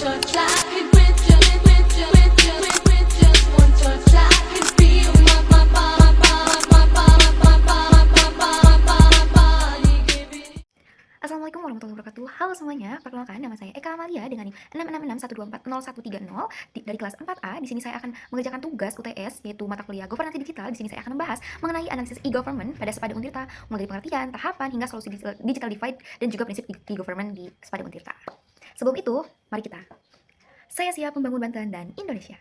touch, I can with you, with just one touch, I can feel my body giving. Assalamualaikum warahmatullahi wabarakatuh. Halo semuanya, perkenalkan nama saya Eka Amalia dengan NIM 66612400130 dari kelas 4A. Di sini saya akan mengerjakan tugas UTS yaitu mata kuliah Governance Digital. Di sini saya akan membahas mengenai analisis e-government pada Sepada Untirta, mulai dari pengertian, tahapan hingga solusi digital divide dan juga prinsip e-government di Sepada Untirta. Sebelum itu, mari kita. Saya siap membangun Banten dan Indonesia.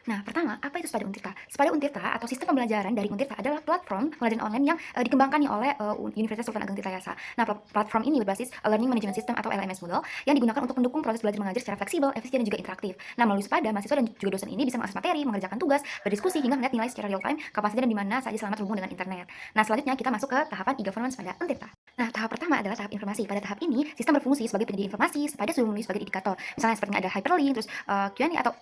Nah, pertama, apa itu Sepada Untirta? Sepada Untirta atau sistem pembelajaran dari Untirta adalah platform pembelajaran online yang dikembangkan oleh Universitas Sultan Ageng Tirtayasa. Nah, platform ini berbasis Learning Management System atau LMS model yang digunakan untuk mendukung proses belajar mengajar secara fleksibel, efisien, dan juga interaktif. Nah, melalui Sepada, mahasiswa dan juga dosen ini bisa mengakses materi, mengerjakan tugas, berdiskusi, hingga melihat nilai secara real time, kapan saja dan di mana saja selama terhubung dengan internet. Nah, selanjutnya kita masuk ke tahapan e-government Sepada Untirta. Nah, tahap pertama adalah tahap informasi. Pada tahap ini, sistem berfungsi sebagai penyedia informasi. Sepada sudah menulis sebagai indikator. Misalnya seperti ada hyperlink, terus Q&A atau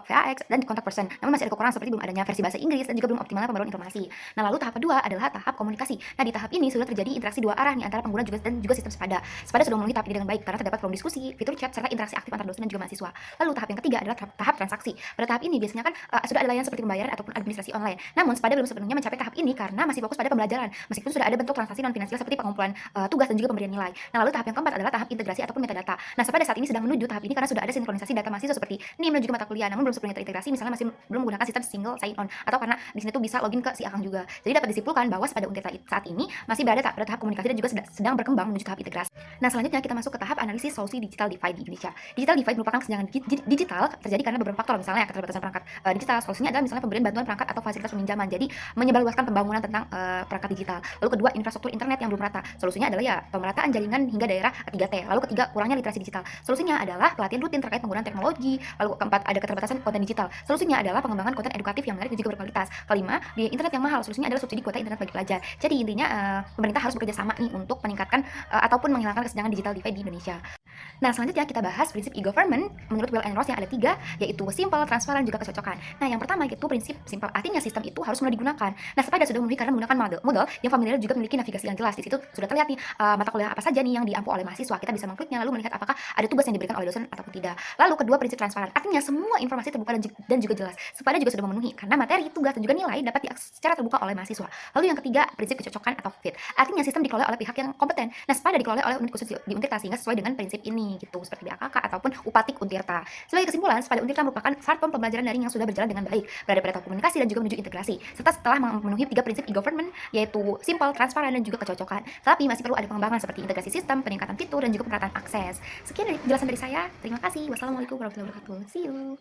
VAX, dan contact person. Namun masih ada kekurangan seperti belum adanya versi bahasa Inggris dan juga belum optimalnya pembaruan informasi. Nah, lalu tahap kedua adalah tahap komunikasi. Nah, di tahap ini sudah terjadi interaksi dua arah nih antara pengguna dan juga sistem Sepada. Sepada sudah memenuhi tahap ini dengan baik karena terdapat forum diskusi, fitur chat, serta interaksi aktif antar dosen dan juga mahasiswa. Lalu tahap yang ketiga adalah tahap transaksi. Pada tahap ini biasanya kan sudah ada layanan seperti pembayaran ataupun administrasi online. Namun Sepada belum sepenuhnya mencapai tahap ini karena masih fokus pada pembelajaran. Meskipun sudah ada bentuk transaksi non finansial seperti pengumpulan tugas dan juga pemberian nilai. Nah, lalu tahap yang keempat adalah tahap integrasi ataupun metadata. Nah, Sepada saat ini sedang menuju tahap ini karena sudah ada sinkronisasi data mahasiswa seperti NIM dan juga mata kuliah, namun belum sepenuhnya terintegrasi, misalnya masih belum menggunakan sistem single sign on atau karena di sini tuh bisa login ke si Akang juga. Jadi dapat disimpulkan bahwa Sepada Untirta saat ini masih berada pada tahap komunikasi dan juga sedang berkembang menuju tahap integrasi. Nah, selanjutnya kita masuk ke tahap analisis solusi digital divide di Indonesia. Digital divide merupakan kesenjangan digital terjadi karena beberapa faktor, misalnya keterbatasan perangkat digital. Solusinya adalah misalnya pemberian bantuan perangkat atau fasilitas peminjaman. Jadi menyebarluaskan pembangunan tentang perangkat digital. Lalu kedua, infrastruktur internet yang belum merata. Solusinya adalah ya pemerataan jaringan hingga daerah 3T. Lalu ketiga, kurangnya literasi digital. Solusinya adalah pelatihan rutin terkait penggunaan teknologi. Lalu keempat, ada keterbatasan konten digital. Solusinya adalah pengembangan konten edukatif yang menarik dan juga berkualitas. Kelima, biaya internet yang mahal. Solusinya adalah subsidi kuota internet bagi pelajar. Jadi intinya pemerintah harus bekerja sama nih untuk meningkatkan ataupun menghilangkan kesenjangan digital divide di Indonesia. Nah, selanjutnya kita bahas prinsip e-government menurut Will and Ross yang ada 3, yaitu simple, transparan, juga kecocokan. Nah, yang pertama yaitu prinsip simple, artinya sistem itu harus mulai digunakan. Nah, Sepada sudah memenuhi karena menggunakan model yang familiar juga memiliki navigasi yang jelas. Di situ sudah terlihat nih mata kuliah apa saja nih yang diampu oleh mahasiswa. Kita bisa mengkliknya lalu melihat apakah ada tugas yang diberikan oleh dosen ataupun tidak. Lalu kedua, prinsip transparan, artinya semua informasi terbuka dan juga jelas. Sepada juga sudah memenuhi karena materi, tugas, dan juga nilai dapat diakses secara terbuka oleh mahasiswa. Lalu yang ketiga, prinsip kecocokan atau fit, artinya sistem dikelola oleh pihak yang kompeten. Nah, Sepada dikelola oleh unit khusus di Untirta sehingga sesuai dengan prinsip ini gitu, seperti BAKK ataupun Upatik Untirta. Sebagai kesimpulan, Sepada Untirta merupakan platform pembelajaran daring yang sudah berjalan dengan baik, berada pada tahap komunikasi dan juga menuju integrasi, serta setelah memenuhi 3 prinsip e-government yaitu simple, transparan, dan juga kecocokan. Tapi masih perlu ada pengembangan seperti integrasi sistem, peningkatan fitur, dan juga pemerataan akses. Sekian dari penjelasan dari saya. Terima kasih. Wassalamualaikum warahmatullahi wabarakatuh. See you.